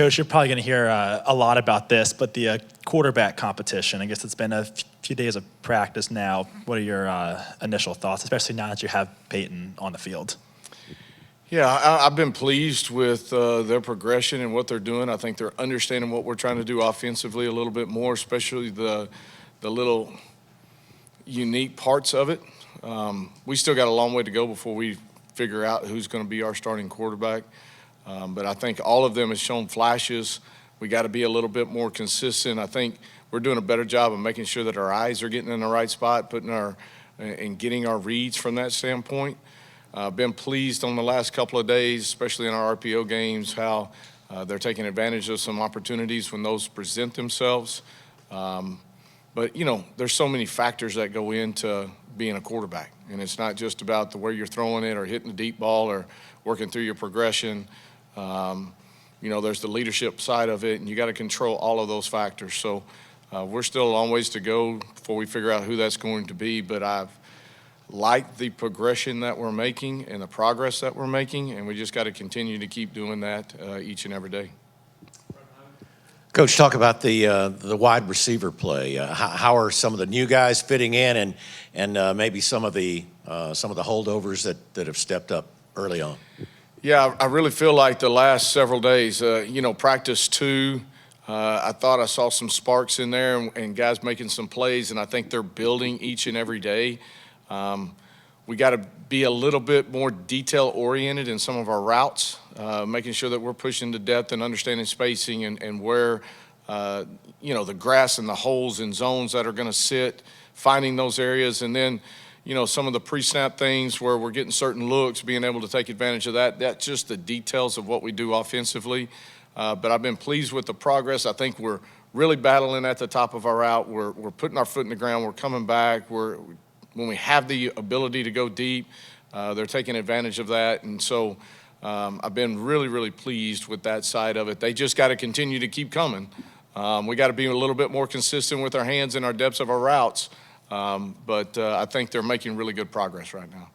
Coach, you're probably going to hear a lot about this, but the quarterback competition, I guess it's been a few days of practice now. What are your initial thoughts, especially now that you have Peyton on the field? Yeah, I've been pleased with their progression and what they're doing. I think they're understanding what we're trying to do offensively a little bit more, especially the little unique parts of it. We still got a long way to go before we figure out who's going to be our starting quarterback. But I think all of them have shown flashes. We got to be a little bit more consistent. I think we're doing a better job of making sure that our eyes are getting in the right spot, and getting our reads from that standpoint. Been pleased on the last couple of days, especially in our RPO games, how they're taking advantage of some opportunities when those present themselves. But, there's so many factors that go into being a quarterback. And it's not just about the way you're throwing it or hitting the deep ball or working through your progression. There's the leadership side of it, and you got to control all of those factors. So we're still a long ways to go before we figure out who that's going to be. But I've liked the progression that we're making and the progress that we're making, and we just got to continue to keep doing that each and every day. Coach, talk about the wide receiver play. How are some of the new guys fitting in, and maybe some of the holdovers that have stepped up early on? Yeah, I really feel like the last several days, practice 2, I thought I saw some sparks in there and guys making some plays, and I think they're building each and every day. We got to be a little bit more detail-oriented in some of our routes, making sure that we're pushing to depth and understanding spacing and where, the grass and the holes and zones that are going to sit, finding those areas. And then, some of the pre-snap things where we're getting certain looks, being able to take advantage of that. That's just the details of what we do offensively. But I've been pleased with the progress. I think we're really battling at the top of our route. We're putting our foot in the ground. We're coming back. When we have the ability to go deep, they're taking advantage of that. And so I've been really, really pleased with that side of it. They just got to continue to keep coming. We got to be a little bit more consistent with our hands and our depths of our routes. But I think they're making really good progress right now.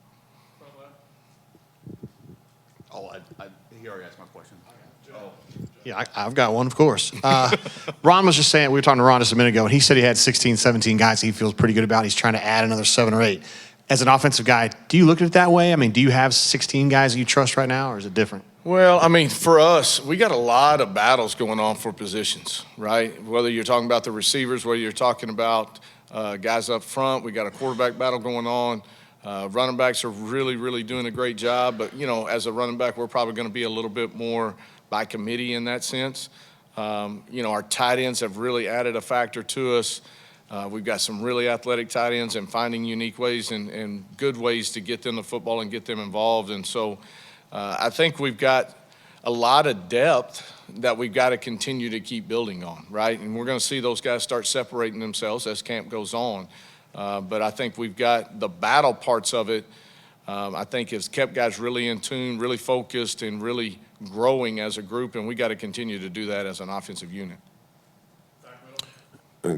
He already asked my question. Yeah, I've got one, of course. Ron was just saying, we were talking to Ron just a minute ago, and he said he had 16, 17 guys he feels pretty good about. He's trying to add another 7 or 8. As an offensive guy, do you look at it that way? I mean, do you have 16 guys that you trust right now, or is it different? Well, for us, we got a lot of battles going on for positions, right? Whether you're talking about the receivers, whether you're talking about guys up front, we got a quarterback battle going on. Running backs are really, really doing a great job. But, as a running back, we're probably going to be a little bit more by committee in that sense. Our tight ends have really added a factor to us. We've got some really athletic tight ends and finding unique ways and good ways to get them the football and get them involved. And so I think we've got a lot of depth that we've got to continue to keep building on, right? And we're going to see those guys start separating themselves as camp goes on. But I think we've got the battle parts of it, I think has kept guys really in tune, really focused, and really growing as a group, and we got to continue to do that as an offensive unit.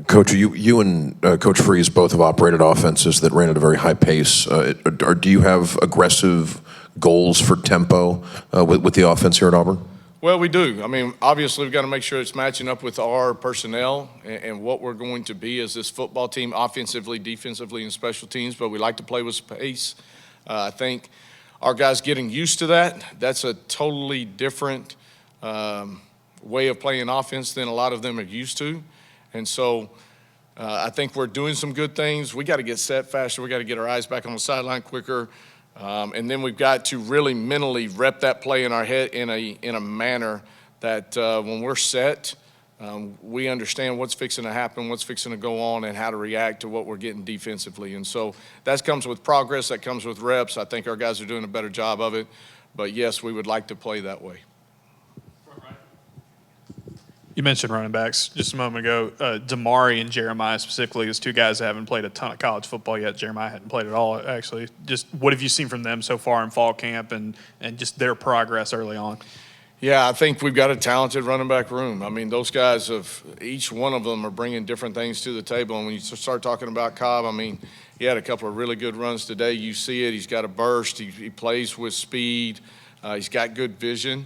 Coach, you and Coach Freeze both have operated offenses that ran at a very high pace. Do you have aggressive goals for tempo with the offense here at Auburn? Well, we do. Obviously, we've got to make sure it's matching up with our personnel and what we're going to be as this football team, offensively, defensively, and special teams, but we like to play with pace. I think our guys getting used to that, that's a totally different way of playing offense than a lot of them are used to. And so I think we're doing some good things. We got to get set faster. We got to get our eyes back on the sideline quicker. And then we've got to really mentally rep that play in our head in a manner that when we're set, we understand what's fixing to happen, what's fixing to go on, and how to react to what we're getting defensively. And so that comes with progress. That comes with reps. I think our guys are doing a better job of it. But, yes, we would like to play that way. You mentioned running backs just a moment ago. Damari and Jeremiah specifically is 2 guys that haven't played a ton of college football yet. Jeremiah hadn't played at all, actually. Just what have you seen from them so far in fall camp and just their progress early on? Yeah, I think we've got a talented running back room. Those guys, each one of them are bringing different things to the table. And when you start talking about Cobb, he had a couple of really good runs today. You see it. He's got a burst. He plays with speed. He's got good vision.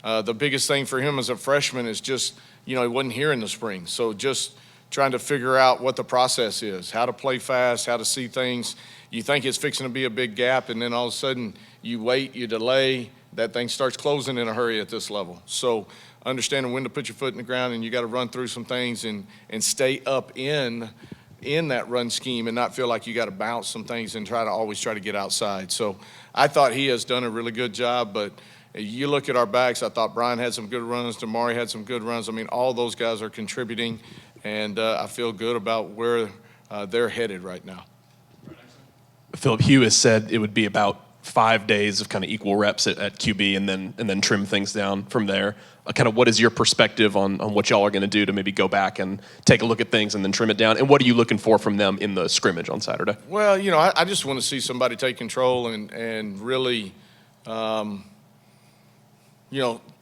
The biggest thing for him as a freshman is just, he wasn't here in the spring. So just trying to figure out what the process is, how to play fast, how to see things. You think it's fixing to be a big gap, and then all of a sudden you wait, you delay, that thing starts closing in a hurry at this level. So understanding when to put your foot in the ground, and you got to run through some things and stay up in that run scheme and not feel like you got to bounce some things and always try to get outside. So I thought he has done a really good job, but you look at our backs, I thought Brian had some good runs, Damari had some good runs. I mean, all those guys are contributing, and I feel good about where they're headed right now. Philip, Hugh has said it would be about 5 days of kind of equal reps at QB and then trim things down from there. Kind of what is your perspective on what y'all are going to do to maybe go back and take a look at things and then trim it down? And what are you looking for from them in the scrimmage on Saturday? Well, I just want to see somebody take control and really,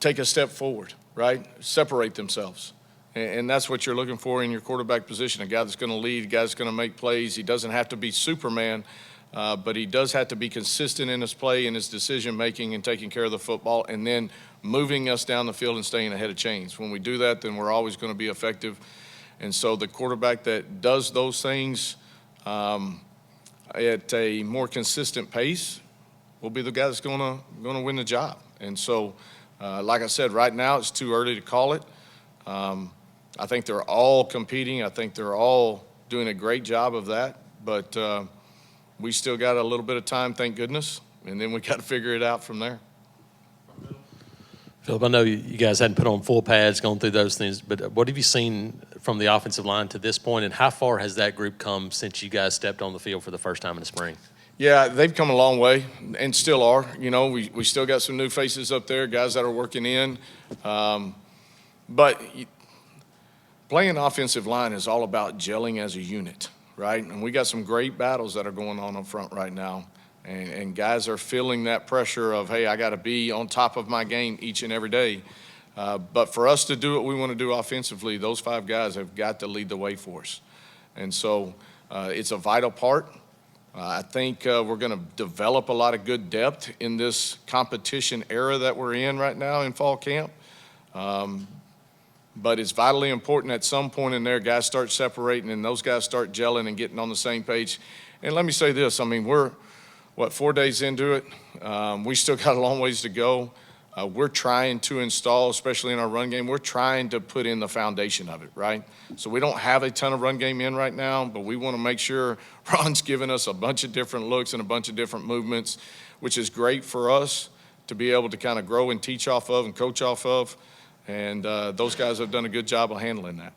take a step forward, right? Separate themselves. And that's what you're looking for in your quarterback position, a guy that's going to lead, a guy that's going to make plays. He doesn't have to be Superman, but he does have to be consistent in his play and his decision-making and taking care of the football and then moving us down the field and staying ahead of chains. When we do that, then we're always going to be effective. And so the quarterback that does those things at a more consistent pace will be the guy that's going to win the job. And so, like I said, right now it's too early to call it. I think they're all competing. I think they're all doing a great job of that. But we still got a little bit of time, thank goodness, and then we got to figure it out from there. Philip, I know you guys hadn't put on full pads, gone through those things, but what have you seen from the offensive line to this point, and how far has that group come since you guys stepped on the field for the first time in the spring? Yeah, they've come a long way and still are. We still got some new faces up there, guys that are working in. But playing offensive line is all about gelling as a unit, right? And we got some great battles that are going on up front right now. And guys are feeling that pressure of, hey, I got to be on top of my game each and every day. But for us to do what we want to do offensively, those 5 guys have got to lead the way for us. And so it's a vital part. I think we're going to develop a lot of good depth in this competition era that we're in right now in fall camp. But it's vitally important at some point in there, guys start separating and those guys start gelling and getting on the same page. And let me say this, I mean, we're, 4 days into it? We still got a long ways to go. We're trying to install, especially in our run game, we're trying to put in the foundation of it, right? So we don't have a ton of run game in right now, but we want to make sure Ron's giving us a bunch of different looks and a bunch of different movements, which is great for us to be able to kind of grow and teach off of and coach off of. And those guys have done a good job of handling that.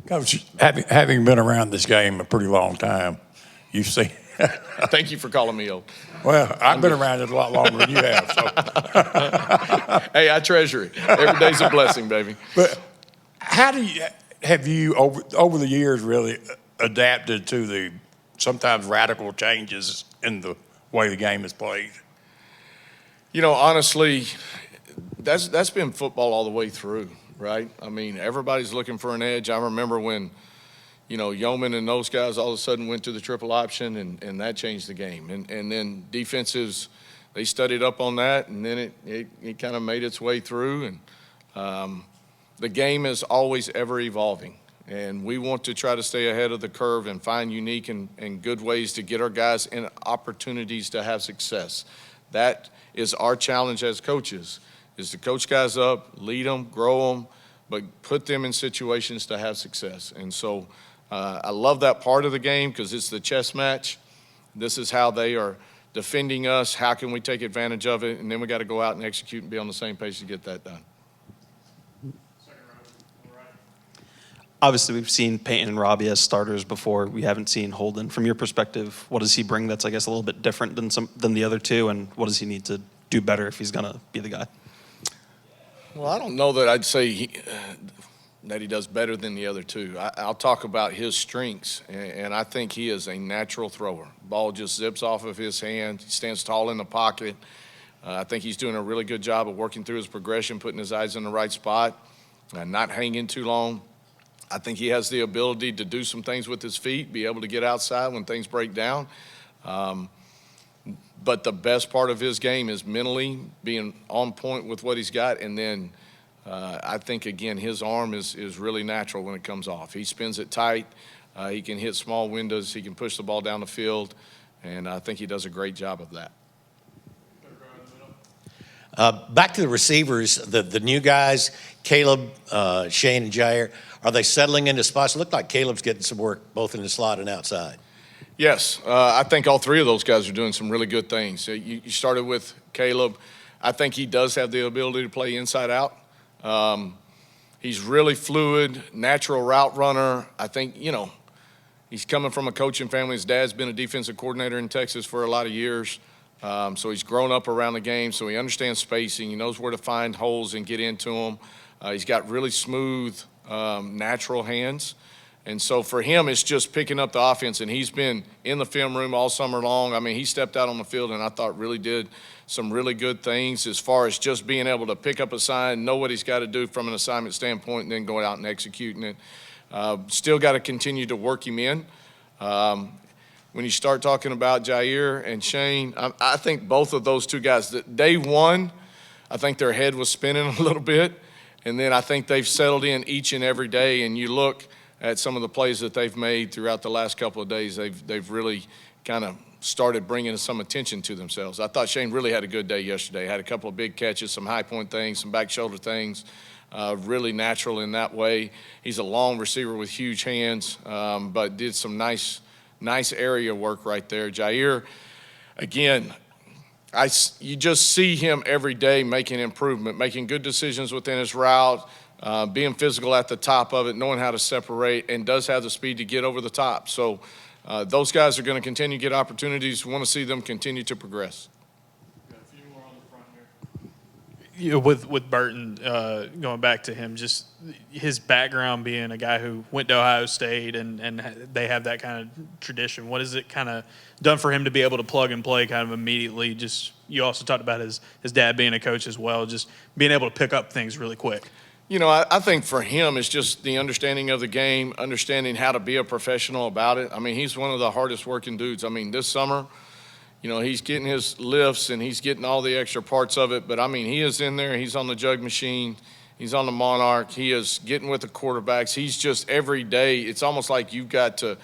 Coach, having been around this game a pretty long time, you've seen. Thank you for calling me old. Well, I've been around it a lot longer than you have. So. Hey, I treasure it. Every day's a blessing, baby. But have you over the years really adapted to the sometimes radical changes in the way the game is played? Honestly, that's been football all the way through, right? I mean, everybody's looking for an edge. I remember when, Yeoman and those guys all of a sudden went to the triple option, and that changed the game. And then defenses, they studied up on that, and then it kind of made its way through. And the game is always ever evolving, and we want to try to stay ahead of the curve and find unique and good ways to get our guys in opportunities to have success. That is our challenge as coaches, is to coach guys up, lead them, grow them, but put them in situations to have success. And so I love that part of the game because it's the chess match. This is how they are defending us. How can we take advantage of it? And then we got to go out and execute and be on the same page to get that done. Obviously, we've seen Peyton and Robbie as starters before. We haven't seen Holden. From your perspective, what does he bring that's, I guess, a little bit different than the other two, and what does he need to do better if he's going to be the guy? Well, I don't know that I'd say that he does better than the other two. I'll talk about his strengths, and I think he is a natural thrower. Ball just zips off of his hand. He stands tall in the pocket. I think he's doing a really good job of working through his progression, putting his eyes in the right spot, and not hanging too long. I think he has the ability to do some things with his feet, be able to get outside when things break down. But the best part of his game is mentally being on point with what he's got. And then I think, again, his arm is really natural when it comes off. He spins it tight. He can hit small windows. He can push the ball down the field. And I think he does a great job of that. Back to the receivers, the new guys, Caleb, Shane, and Jair, are they settling into spots? It looked like Caleb's getting some work both in the slot and outside. Yes, I think all three of those guys are doing some really good things. You started with Caleb. I think he does have the ability to play inside out. He's really fluid, natural route runner. I think, he's coming from a coaching family. His dad's been a defensive coordinator in Texas for a lot of years. So he's grown up around the game, so he understands spacing. He knows where to find holes and get into them. He's got really smooth, natural hands. And so for him, it's just picking up the offense, and he's been in the film room all summer long. I mean, he stepped out on the field, and I thought really did some really good things as far as just being able to pick up a sign, know what he's got to do from an assignment standpoint, and then go out and executing it. Still got to continue to work him in. When you start talking about Jair and Shane, I think both of those two guys, day one, I think their head was spinning a little bit, and then I think they've settled in each and every day, and you look at some of the plays that they've made throughout the last couple of days, they've really kind of started bringing some attention to themselves. I thought Shane really had a good day yesterday. Had a couple of big catches, some high point things, some back shoulder things, really natural in that way. He's a long receiver with huge hands, but did some nice area work right there. Jair, again, you just see him every day making improvement, making good decisions within his route, being physical at the top of it, knowing how to separate, and does have the speed to get over the top. So those guys are going to continue to get opportunities. We want to see them continue to progress. With Burton, going back to him, just his background being a guy who went to Ohio State and they have that kind of tradition. What has it kind of done for him to be able to plug and play kind of immediately? Just, you also talked about his dad being a coach as well, just being able to pick up things really quick. I think for him it's just the understanding of the game, understanding how to be a professional about it. I mean, he's one of the hardest working dudes. I mean, this summer, he's getting his lifts and he's getting all the extra parts of it. But, I mean, he is in there. He's on the jug machine. He's on the Monarch. He is getting with the quarterbacks. He's just every day, it's almost like you've got to,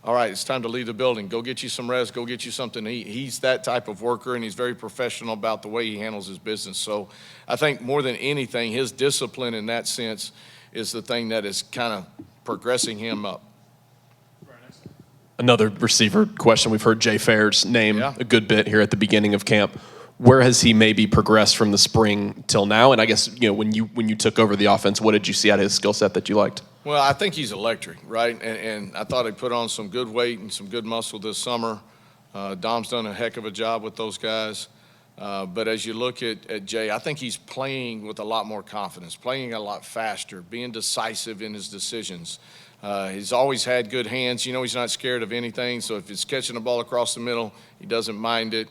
all right, it's time to leave the building. Go get you some rest. Go get you something to eat. He's that type of worker, and he's very professional about the way he handles his business. So I think more than anything, his discipline in that sense is the thing that is kind of progressing him up. Another receiver question. We've heard Jay Fair's name a good bit here at the beginning of camp. Where has he maybe progressed from the spring till now? And I guess, when you took over the offense, what did you see out of his skill set that you liked? Well, I think he's electric, right? And I thought he put on some good weight and some good muscle this summer. Dom's done a heck of a job with those guys. But as you look at Jay, I think he's playing with a lot more confidence, playing a lot faster, being decisive in his decisions. He's always had good hands. He's not scared of anything. So if it's catching the ball across the middle, he doesn't mind it.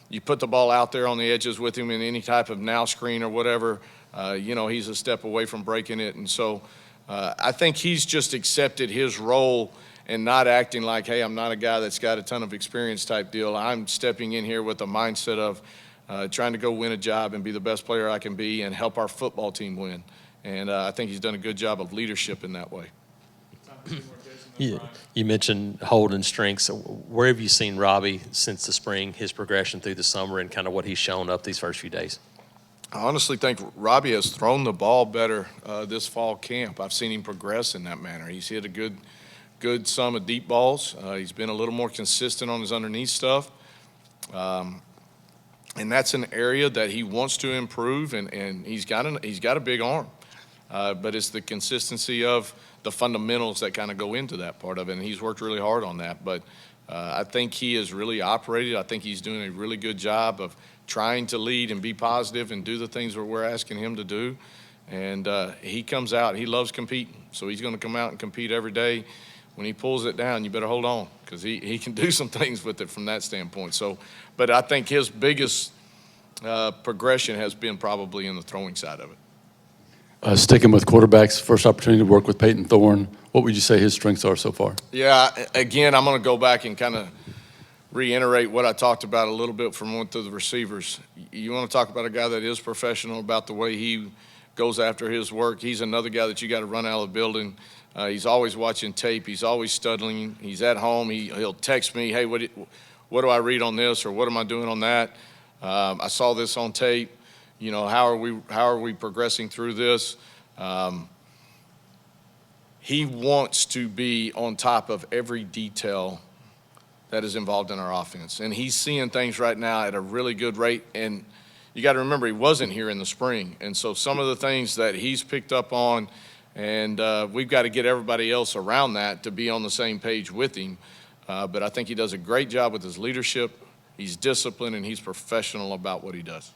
You put the ball out there on the edges with him in any type of now screen or whatever, he's a step away from breaking it. And so I think he's just accepted his role and not acting like, hey, I'm not a guy that's got a ton of experience type deal. I'm stepping in here with a mindset of trying to go win a job and be the best player I can be and help our football team win. And I think he's done a good job of leadership in that way. You mentioned holding strengths. Where have you seen Robbie since the spring, his progression through the summer, and kind of what he's shown up these first few days? I honestly think Robbie has thrown the ball better this fall camp. I've seen him progress in that manner. He's hit a good sum of deep balls. He's been a little more consistent on his underneath stuff. And that's an area that he wants to improve, and he's got a big arm. But it's the consistency of the fundamentals that kind of go into that part of it, and he's worked really hard on that. But I think he has really operated. I think he's doing a really good job of trying to lead and be positive and do the things that we're asking him to do. And he comes out. He loves competing, so he's going to come out and compete every day. When he pulls it down, you better hold on because he can do some things with it from that standpoint. So, but I think his biggest progression has been probably in the throwing side of it. Sticking with quarterbacks, first opportunity to work with Peyton Thorne, what would you say his strengths are so far? Yeah, again, I'm going to go back and kind of reiterate what I talked about a little bit from one to the receivers. You want to talk about a guy that is professional about the way he goes after his work. He's another guy that you got to run out of the building. He's always watching tape. He's always studying. He's at home. He'll text me, hey, what do I read on this, or what am I doing on that? I saw this on tape. You know, how are we progressing through this? He wants to be on top of every detail that is involved in our offense. And he's seeing things right now at a really good rate. And you got to remember, he wasn't here in the spring. And so some of the things that he's picked up on, and we've got to get everybody else around that to be on the same page with him. But I think he does a great job with his leadership. He's disciplined, and he's professional about what he does.